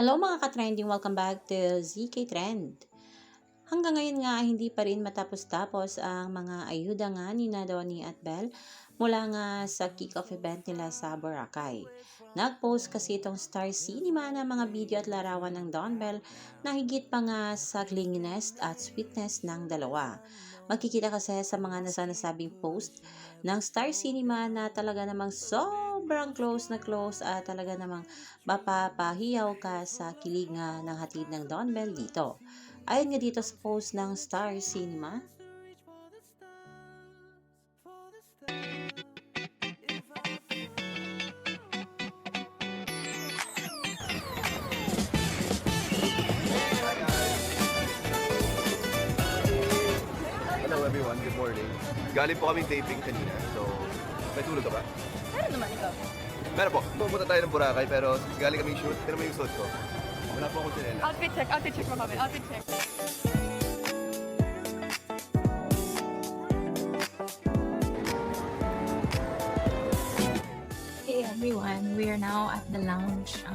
Hello mga ka-trending! Welcome back to ZK Trend. Hanggang ngayon nga hindi pa rin matapos-tapos ang mga ayuda nga ni Donnie at Belle mula nga sa kick-off event nila sa Boracay. Nag-post kasi itong Star Cinema ng mga video at larawan ng Don Belle na higit pa nga sa clinginess at sweetness ng dalawa. Magkikita kasi sa mga nasabing post ng Star Cinema na talaga namang sobrang close na close at talaga namang mapapahiyaw ka sa kilig nga ng hatid ng Don Belle dito. Ayon nga dito sa post ng Star Cinema, Hello everyone, good morning. Galing po kaming taping kanina, so may tulog ka ba? Meron naman ikaw. Meron po, pumunta tayo ng Boracay pero galing kaming shoot, pero may yung suit ko. Wala po akong sinela. Outfit check mo kami, outfit check. Hey everyone, we are now at the lounge.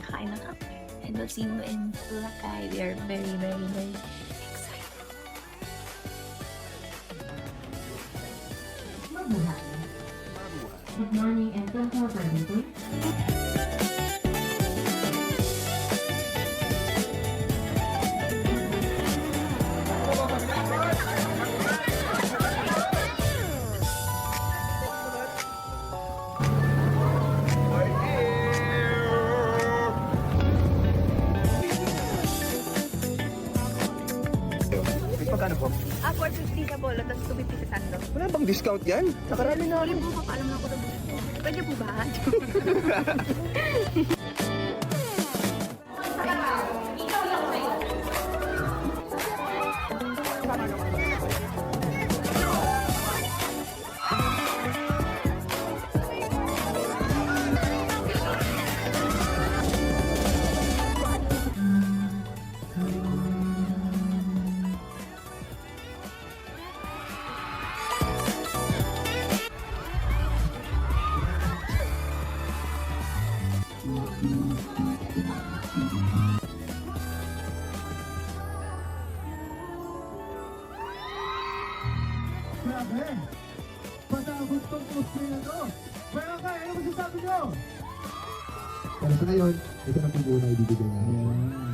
Kakain na kami. And we'll see you in Boracay. We are very, very, very excited. Good morning and welcome for meeting. Magkano po? 450 sa bolo, tapos 250 sa sando. Wala bang discount yan? Nakarami na. Sorry po, papaalam na ako na Pwede po ba? Grabe! Patapos tong cosplay na to! Pero kaya, ano masasabi nyo? Pero sa ngayon, ito na po muna ibibigay namin.